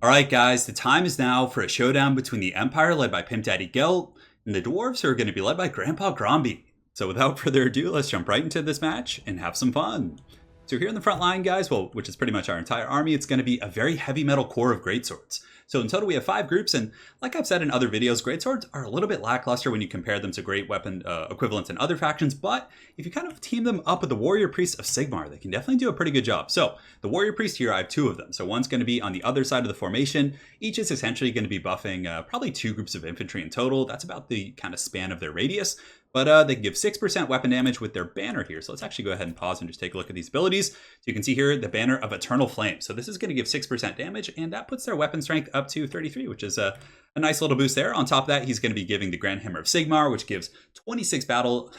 Alright guys, the time is now for a showdown between the Empire led by Pimp Daddy Gelt and the Dwarves who are going to be led by Grandpa Gromby. So without further ado, let's jump right into this match and have some fun. So here in the front line, guys, well, which is pretty much our entire army, it's going to be a very heavy metal core of greatswords. So in total, we have 5 groups, and like I've said in other videos, greatswords are a little bit lackluster when you compare them to great weapon equivalents in other factions, but if you kind of team them up with the Warrior Priests of Sigmar, they can definitely do a pretty good job. So the Warrior Priest here, I have 2 of them. So one's going to be on the other side of the formation. Each is essentially going to be buffing probably 2 groups of infantry in total. That's about the kind of span of their radius. But they can give 6% weapon damage with their banner here. So let's actually go ahead and pause and just take a look at these abilities. So you can see here the banner of Eternal Flame. So this is going to give 6% damage, and that puts their weapon strength up to 33, which is a nice little boost there. On top of that, he's going to be giving the Grand Hammer of Sigmar, which gives 26 battle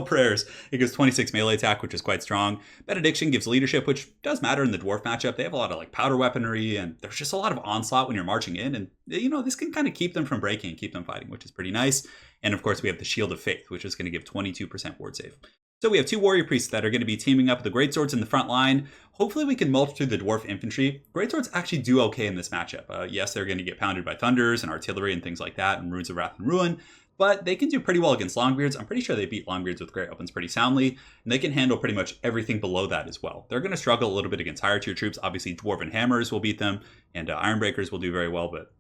prayers. It gives 26 melee attack, which is quite strong. Benediction gives leadership, which does matter in the dwarf matchup. They have a lot of like powder weaponry, and there's just a lot of onslaught when you're marching in. And this can kind of keep them from breaking and keep them fighting, which is pretty nice. And of course, we have the Shield of Faith, which is going to give 22% ward save. So we have 2 warrior priests that are going to be teaming up with the greatswords in the front line. Hopefully we can mulch through the dwarf infantry. Greatswords actually do okay in this matchup. Yes, they're going to get pounded by thunders and artillery and things like that, and runes of wrath and ruin, but they can do pretty well against longbeards. I'm pretty sure they beat longbeards with great weapons pretty soundly, and they can handle pretty much everything below that as well. They're going to struggle a little bit against higher tier troops. Obviously, dwarven hammers will beat them, and ironbreakers will do very well, but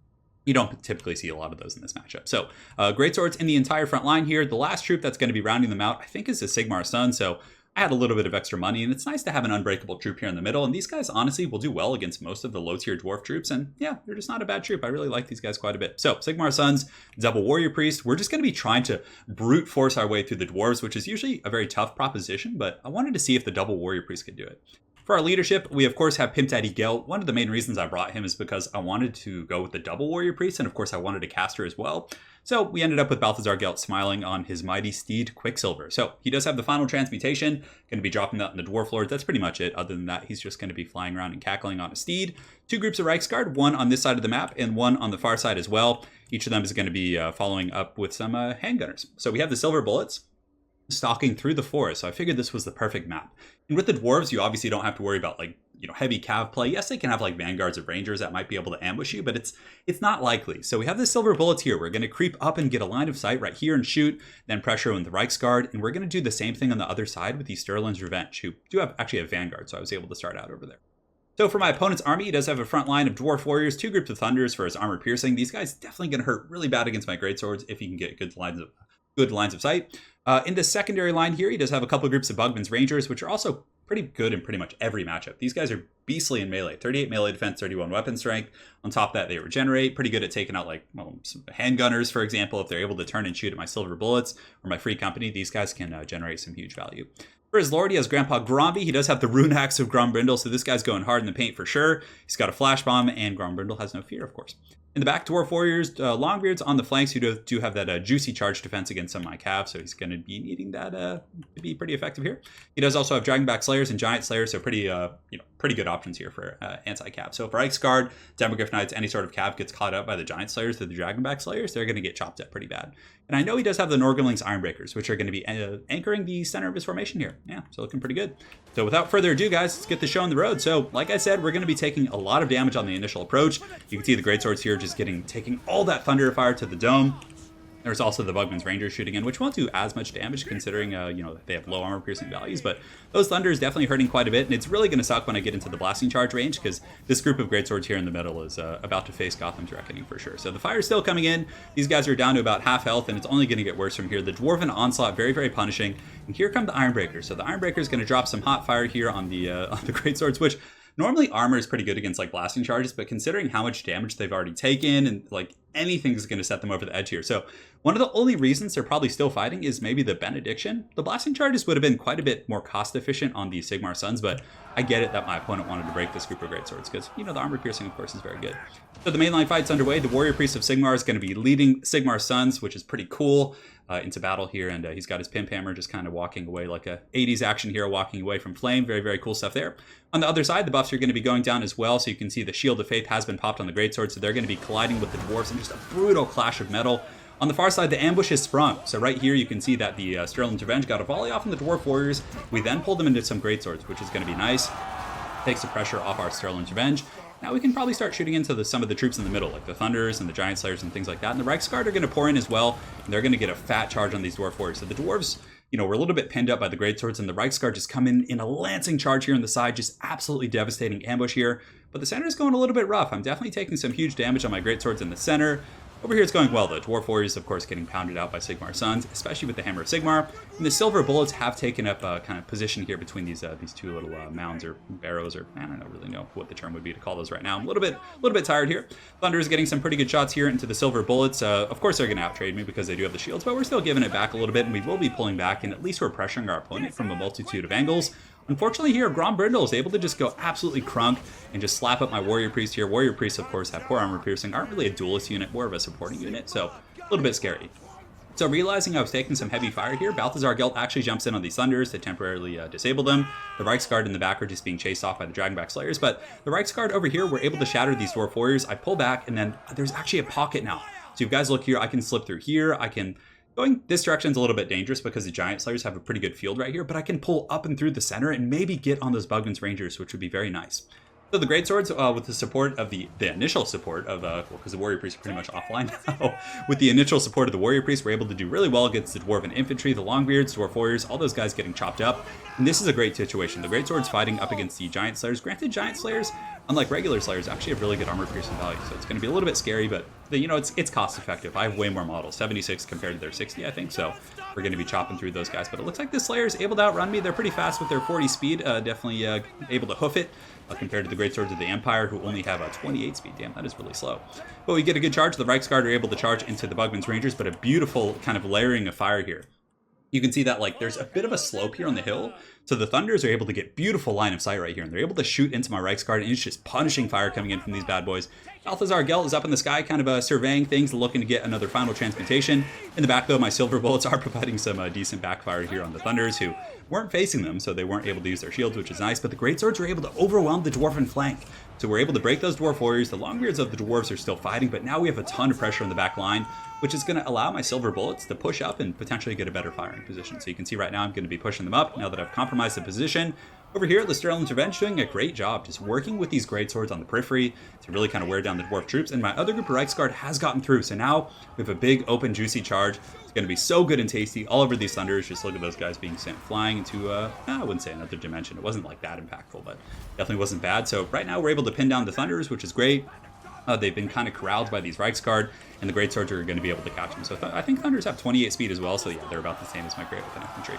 you don't typically see a lot of those in this matchup. So greatswords in the entire front line here. The last troop that's going to be rounding them out, I think, is the Sigmar Sun. So I had a little bit of extra money, and it's nice to have an unbreakable troop here in the middle. And these guys, honestly, will do well against most of the low-tier dwarf troops. And yeah, they're just not a bad troop. I really like these guys quite a bit. So Sigmar Suns, double warrior priest. We're just going to be trying to brute force our way through the dwarves, which is usually a very tough proposition. But I wanted to see if the double warrior priest could do it. For our leadership, we of course have Pimp Daddy Gelt. One of the main reasons I brought him is because I wanted to go with the double warrior priest, and of course I wanted a caster as well. So we ended up with Balthazar Gelt smiling on his mighty steed Quicksilver. So he does have the final transmutation, going to be dropping that in the Dwarf Lords. That's pretty much it. Other than that, he's just going to be flying around and cackling on a steed. 2 groups of Reiksguard, one on this side of the map and one on the far side as well. Each of them is going to be following up with some handgunners. So we have the Silver Bullets stalking through the forest. So I figured this was the perfect map. And with the dwarves, you obviously don't have to worry about like, heavy cav play. Yes, they can have like vanguards of rangers that might be able to ambush you, but it's not likely. So we have the Silver Bullets here. We're going to creep up and get a line of sight right here and shoot, then pressure with the Reiksguard. And we're going to do the same thing on the other side with the Sterling's Revenge, who do actually have vanguard. So I was able to start out over there. So for my opponent's army, he does have a front line of dwarf warriors, 2 groups of thunders for his armor piercing. These guys definitely going to hurt really bad against my greatswords if he can get good lines of sight. In the secondary line here, he does have a couple of groups of Bugman's Rangers, which are also pretty good in pretty much every matchup. These guys are beastly in melee. 38 melee defense, 31 weapon strength. On top of that, they regenerate. Pretty good at taking out like some handgunners, for example. If they're able to turn and shoot at my Silver Bullets or my Free Company, these guys can generate some huge value. For his lord, he has Grandpa Gromby. He does have the Rune Axe of GROMBRINDAL, so this guy's going hard in the paint for sure. He's got a Flash Bomb, and GROMBRINDAL has no fear, of course. In the back, Dwarf Warriors, Longbeards on the flanks who do have that juicy charge defense against some of my calves, so he's going to be needing that to be pretty effective here. He does also have Dragonback Slayers and Giant Slayers, so pretty good options here for anti-cav. So if Reiksguard, Demogryph Knights, any sort of cav gets caught up by the Giant Slayers or the Dragonback Slayers, they're going to get chopped up pretty bad. And I know he does have the Norgerling's Ironbreakers, which are going to be anchoring the center of his formation here. Yeah, so looking pretty good. So without further ado, guys, let's get the show on the road. So like I said, we're going to be taking a lot of damage on the initial approach. You can see the greatswords here just taking all that thunder fire to the dome. There's also the Bugman's Rangers shooting in, which won't do as much damage considering, they have low armor piercing values, but those thunder is definitely hurting quite a bit, and it's really going to suck when I get into the blasting charge range because this group of greatswords here in the middle is about to face Gotham's Reckoning for sure. So the fire's still coming in. These guys are down to about half health, and it's only going to get worse from here. The Dwarven Onslaught, very, very punishing, and here come the Ironbreakers. So the Ironbreaker is going to drop some hot fire here on the greatswords, which normally armor is pretty good against like blasting charges, but considering how much damage they've already taken and like anything is going to set them over the edge here. So one of the only reasons they're probably still fighting is maybe the Benediction. The blasting charges would have been quite a bit more cost efficient on the Sigmar Suns, but I get it that my opponent wanted to break this group of greatswords because, the armor piercing, of course, is very good. So the mainline fight's underway. The Warrior Priest of Sigmar is going to be leading Sigmar Suns, which is pretty cool, into battle here. And he's got his Pimp Hammer just kind of walking away like a 80s action hero walking away from flame. Very, very cool stuff there. On the other side, the buffs are going to be going down as well. So you can see the Shield of Faith has been popped on the greatsword. So they're going to be colliding with the dwarves in just a brutal clash of metal. On the far side, the ambush is sprung. So right here, you can see that the Sterling's Revenge got a volley off on the Dwarf Warriors. We then pulled them into some greatswords, which is going to be nice. Takes the pressure off our Sterling's Revenge. Now we can probably start shooting into some of the troops in the middle, like the Thunders and the Giant Slayers and things like that. And the Reichsguard are going to pour in as well, and they're going to get a fat charge on these Dwarf Warriors. So the Dwarves, you know, we're a little bit pinned up by the Greatswords, and the Reichsguard just come in a lancing charge here on the side, just absolutely devastating ambush here. But the center is going a little bit rough. I'm definitely taking some huge damage on my Greatswords in the center. Over here it's going well though. Dwarf Warriors, of course, getting pounded out by Sigmar's Sons, especially with the Hammer of Sigmar. And the Silver Bullets have taken up a kind of position here between these two little mounds or barrows, or I don't really know what the term would be to call those right now. I'm a little bit tired here. Thunder is getting some pretty good shots here into the Silver Bullets. Of course they're going to outtrade me because they do have the shields, but we're still giving it back a little bit, and we will be pulling back, and at least we're pressuring our opponent from a multitude of angles. Unfortunately here, Grombrindal is able to just go absolutely crunk and just slap up my Warrior Priest here. Warrior Priests, of course, have poor armor piercing, aren't really a duelist unit, more of a supporting unit, so a little bit scary. So realizing I was taking some heavy fire here, Balthazar Gelt actually jumps in on these Thunders to temporarily disable them. The Reichsguard in the back are just being chased off by the Dragonback Slayers, but the Reichsguard over here were able to shatter these Dwarf Warriors. I pull back, and then there's actually a pocket now. So if you guys look here, I can slip through here, Going this direction is a little bit dangerous because the Giant Slayers have a pretty good field right here, but I can pull up and through the center and maybe get on those Bugman's Rangers, which would be very nice. So the Greatswords, with the support of the initial support of, because the Warrior Priests are pretty much offline now, with the initial support of the Warrior Priests, we're able to do really well against the Dwarven Infantry, the Longbeards, Dwarf Warriors, all those guys getting chopped up. And this is a great situation. The Greatswords fighting up against the Giant Slayers. Granted, Giant Slayers, unlike regular Slayers, actually have really good armor piercing value, so it's going to be a little bit scary, but it's cost effective. I have way more models, 76 compared to their 60, I think, so we're going to be chopping through those guys. But it looks like the Slayer is able to outrun me. They're pretty fast with their 40 speed, definitely able to hoof it compared to the Greatswords of the Empire, who only have a 28 speed. Damn, that is really slow. But we get a good charge. The Reichsguard are able to charge into the Bugman's Rangers, but a beautiful kind of layering of fire here. You can see that there's a bit of a slope here on the hill, so the Thunders are able to get beautiful line of sight right here, and they're able to shoot into my Reichsguard, and it's just punishing fire coming in from these bad boys. Balthazar Gelt is up in the sky, kind of surveying things, looking to get another final transmutation. In the back, though, my Silver Bullets are providing some decent backfire here on the Thunders, who weren't facing them, so they weren't able to use their shields, which is nice, but the Greatswords were able to overwhelm the Dwarven flank. So we're able to break those Dwarf Warriors. The Longbeards of the Dwarves are still fighting, but now we have a ton of pressure on the back line, which is going to allow my Silver Bullets to push up and potentially get a better firing position. So you can see right now I'm going to be pushing them up now that I've compromised the position. Over here, the Sterling's Revenge doing a great job just working with these Greatswords on the periphery to really kind of wear down the Dwarf troops. And my other group of Reichsguard has gotten through. So now we have a big, open, juicy charge. It's going to be so good and tasty all over these Thunders. Just look at those guys being sent flying into, I wouldn't say another dimension. It wasn't like that impactful, but definitely wasn't bad. So right now we're able to pin down the Thunders, which is great. They've been kind of corralled by these Reichsguard, and the Greatswords are going to be able to catch them. So I think Thunders have 28 speed as well, so yeah, they're about the same as my Great Weapon Infantry.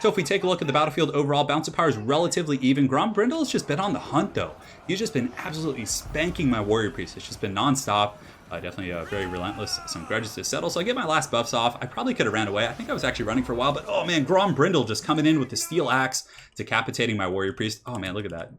So if we take a look at the battlefield overall, balance of power is relatively even. Grombrindal has just been on the hunt, though. He's just been absolutely spanking my Warrior Priest. It's just been non-stop. Definitely very relentless, some grudges to settle. So I get my last buffs off. I probably could have ran away. I think I was actually running for a while, but oh man, Grombrindal just coming in with the steel axe, decapitating my Warrior Priest. Oh man, look at that.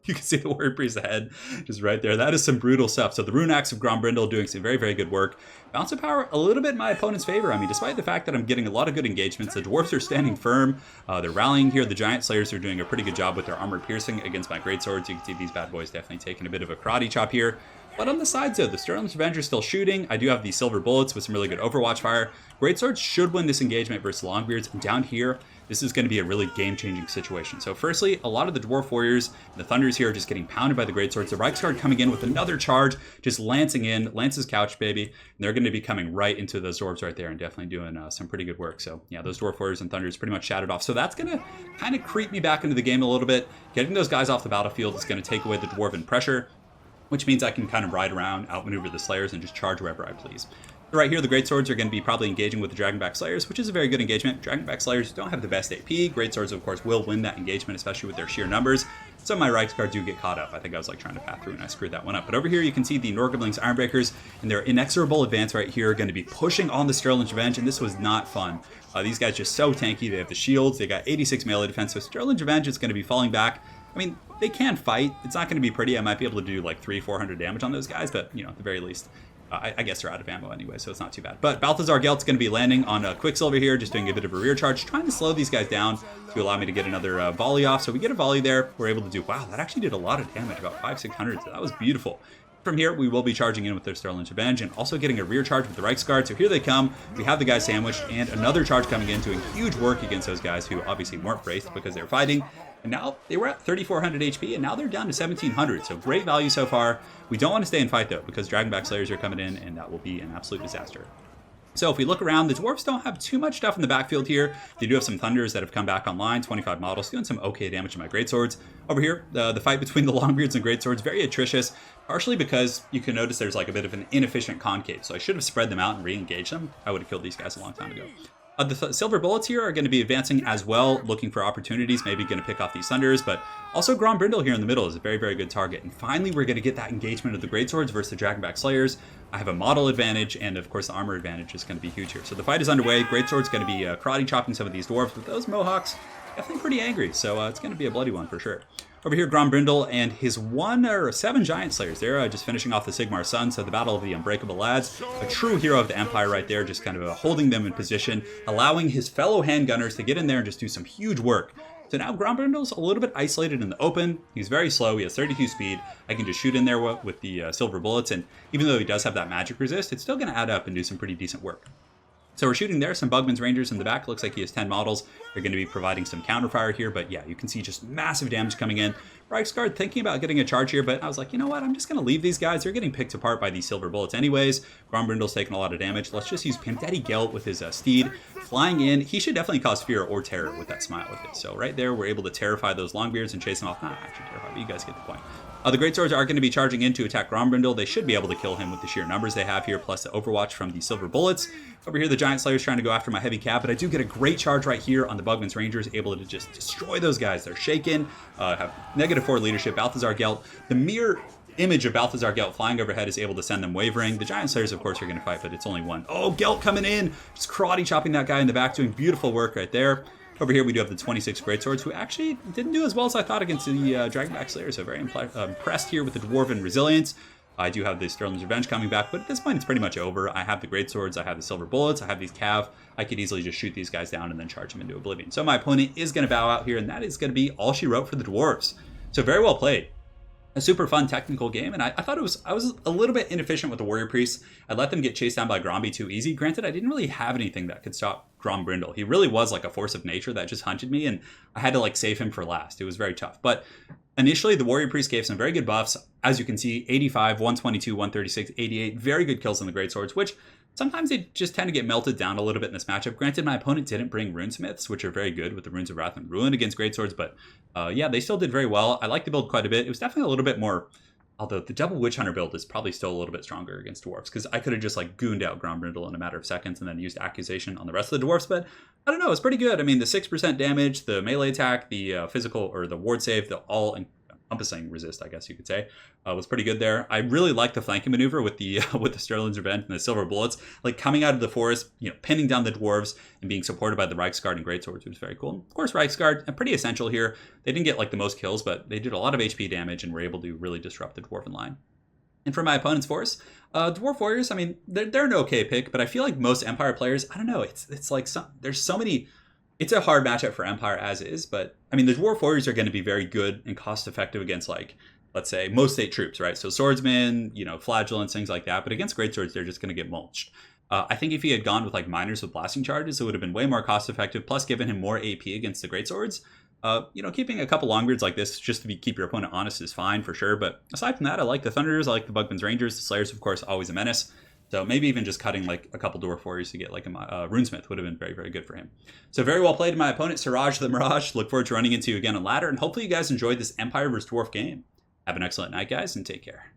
You can see the Warrior Priest's head just right there. That is some brutal stuff. So the Rune Axe of Grombrindal doing some very, very good work. Balance of power a little bit in my opponent's favor. I mean, despite the fact that I'm getting a lot of good engagements, the Dwarves are standing firm. They're rallying here. The Giant Slayers are doing a pretty good job with their armor piercing against my Greatswords. You can see these bad boys definitely taking a bit of a karate chop here. But on the sides, though, the Sterling's Revenge are still shooting. I do have these Silver Bullets with some really good Overwatch fire. Greatswords should win this engagement versus Longbeards. And down here, this is going to be a really game-changing situation. So firstly, a lot of the Dwarf Warriors, the Thunders here are just getting pounded by the Greatswords. The Reichsguard coming in with another charge, just lancing in, Lance's couch, baby. And they're going to be coming right into those Dwarves right there and definitely doing some pretty good work. So yeah, those Dwarf Warriors and Thunders pretty much shattered off. So that's going to kind of creep me back into the game a little bit. Getting those guys off the battlefield is going to take away the Dwarven pressure, which means I can kind of ride around, outmaneuver the Slayers, and just charge wherever I please. Right here, the Greatswords are going to be probably engaging with the Dragonback Slayers, which is a very good engagement. Dragonback Slayers don't have the best AP. Greatswords, of course, will win that engagement, especially with their sheer numbers. Some of my Reichsguard do get caught up. I think I was trying to path through and I screwed that one up. But over here, you can see the Norgoblins Ironbreakers and their inexorable advance right here are going to be pushing on the Sterling's Revenge, and this was not fun. These guys just so tanky. They have the shields. They got 86 melee defense, so Sterling's Revenge is going to be falling back. I mean, they can fight. It's not going to be pretty. I might be able to do like 300-400 damage on those guys, but at the very least, I guess they're out of ammo anyway, so it's not too bad. But Balthazar Gelt's going to be landing on a Quicksilver here, just doing a bit of a rear charge, trying to slow these guys down to allow me to get another volley off. So we get a volley there. We're able to do, wow, that actually did a lot of damage, about 500-600, so that was beautiful. From here, we will be charging in with their Sterling's Revenge and also getting a rear charge with the Reichsguard. So here they come. We have the guys sandwiched and another charge coming in, doing huge work against those guys who obviously weren't braced because they were fighting. And now they were at 3,400 HP, and now they're down to 1,700. So great value so far. We don't want to stay and fight, though, because Dragonback Slayers are coming in, and that will be an absolute disaster. So if we look around, the Dwarfs don't have too much stuff in the backfield here. They do have some Thunders that have come back online, 25 models, doing some okay damage to my Greatswords. Over here, the fight between the Longbeards and Greatswords, very atrocious, partially because you can notice there's like a bit of an inefficient concave. So I should have spread them out and re-engaged them. I would have killed these guys a long time ago. The Silver Bullets here are going to be advancing as well, looking for opportunities, maybe going to pick off these Thunders, but also GROMBRINDAL here in the middle is a very, very good target. And finally, we're going to get that engagement of the Greatswords versus the Dragonback Slayers. I have a model advantage, and of course the armor advantage is going to be huge here. So the fight is underway. Greatsword's going to be karate chopping some of these Dwarfs, but those Mohawks definitely pretty angry, so it's going to be a bloody one for sure. Over here, GROMBRINDAL and his 1 or 7 Giant Slayers. They're just finishing off the Sigmar Sun, so the Battle of the Unbreakable Lads. A true hero of the Empire right there, just kind of holding them in position, allowing his fellow handgunners to get in there and just do some huge work. So now GROMBRINDAL's a little bit isolated in the open. He's very slow. He has 32 speed. I can just shoot in there with the Silver Bullets, and even though he does have that magic resist, it's still going to add up and do some pretty decent work. So we're shooting there, some Bugman's Rangers in the back. Looks like he has 10 models. They're going to be providing some counterfire here, but yeah, you can see just massive damage coming in. Reichsguard thinking about getting a charge here, but I was like, you know what? I'm just going to leave these guys. They're getting picked apart by these Silver Bullets anyways. GROMBRINDAL's taking a lot of damage. Let's just use Pimp Daddy Gelt with his steed flying in. He should definitely cause fear or terror with that smile of his. So right there, we're able to terrify those Longbeards and chase them off. Not actually terrify, but you guys get the point. The Greatswords are going to be charging in to attack GROMBRINDAL. They should be able to kill him with the sheer numbers they have here, plus the Overwatch from the Silver Bullets. Over here, the Giant Slayer's trying to go after my Heavy Cap, but I do get a great charge right here on the Bugman's Rangers, able to just destroy those guys. They're shaken, have -4 leadership. Balthazar Gelt, the mere image of Balthazar Gelt flying overhead is able to send them wavering. The Giant Slayers, of course, are going to fight, but it's only one. Oh, Gelt coming in, just karate chopping that guy in the back, doing beautiful work right there. Over here, we do have the 26 Greatswords, who actually didn't do as well as I thought against the Dragonback Slayers, so very impressed here with the Dwarven Resilience. I do have the Sterling's Revenge coming back, but at this point, it's pretty much over. I have the Greatswords, I have the Silver Bullets, I have these Cav. I could easily just shoot these guys down and then charge them into oblivion. So my opponent is going to bow out here, and that is going to be all she wrote for the Dwarfs. So very well played. A super fun technical game, and I thought I was a little bit inefficient with the Warrior Priests. I let them get chased down by Gromby too easy. Granted, I didn't really have anything that could stop GROMBRINDAL. He really was like a force of nature that just hunted me, and I had to like save him for last. It was very tough. But initially, the Warrior Priest gave some very good buffs. As you can see, 85, 122, 136, 88. Very good kills on the Greatswords, which sometimes they just tend to get melted down a little bit in this matchup. Granted, my opponent didn't bring Runesmiths, which are very good with the Runes of Wrath and Ruin against Greatswords, but yeah, they still did very well. I like the build quite a bit. It was definitely a little bit more... Although the double Witch Hunter build is probably still a little bit stronger against Dwarfs, because I could have just like gooned out GROMBRINDAL in a matter of seconds and then used Accusation on the rest of the Dwarfs, but I don't know, it's pretty good. I mean, the 6% damage, the melee attack, the physical or the ward save, the all-encompassing resist, I guess you could say, was pretty good there. I really like the flanking maneuver with the Sterling's Revenge and the Silver Bullets, like coming out of the forest, pinning down the Dwarves and being supported by the Reichsguard and Greatswords, which was very cool. Of course, Reichsguard, pretty essential here. They didn't get like the most kills, but they did a lot of HP damage and were able to really disrupt the Dwarven line. And for my opponent's force, Dwarf Warriors, I mean, they're an okay pick, but I feel like most Empire players, I don't know, it's like there's so many... It's a hard matchup for Empire as is, but I mean, the Dwarf Warriors are going to be very good and cost-effective against, like, let's say, most state troops, right? So swordsmen, flagellants, things like that, but against greatswords, they're just going to get mulched. I think if he had gone with like miners with blasting charges, it would have been way more cost-effective, plus given him more AP against the greatswords. Keeping a couple Longbeards like this just to keep your opponent honest is fine for sure. But aside from that, I like the Thunderers, I like the Bugman's Rangers, the Slayers, of course, always a menace. So maybe even just cutting like a couple Dwarf Warriors to get like a Runesmith would have been very, very good for him. So very well played, my opponent, Siraj the Mirage. Look forward to running into you again on ladder, and hopefully you guys enjoyed this Empire vs. Dwarf game. Have an excellent night, guys, and take care.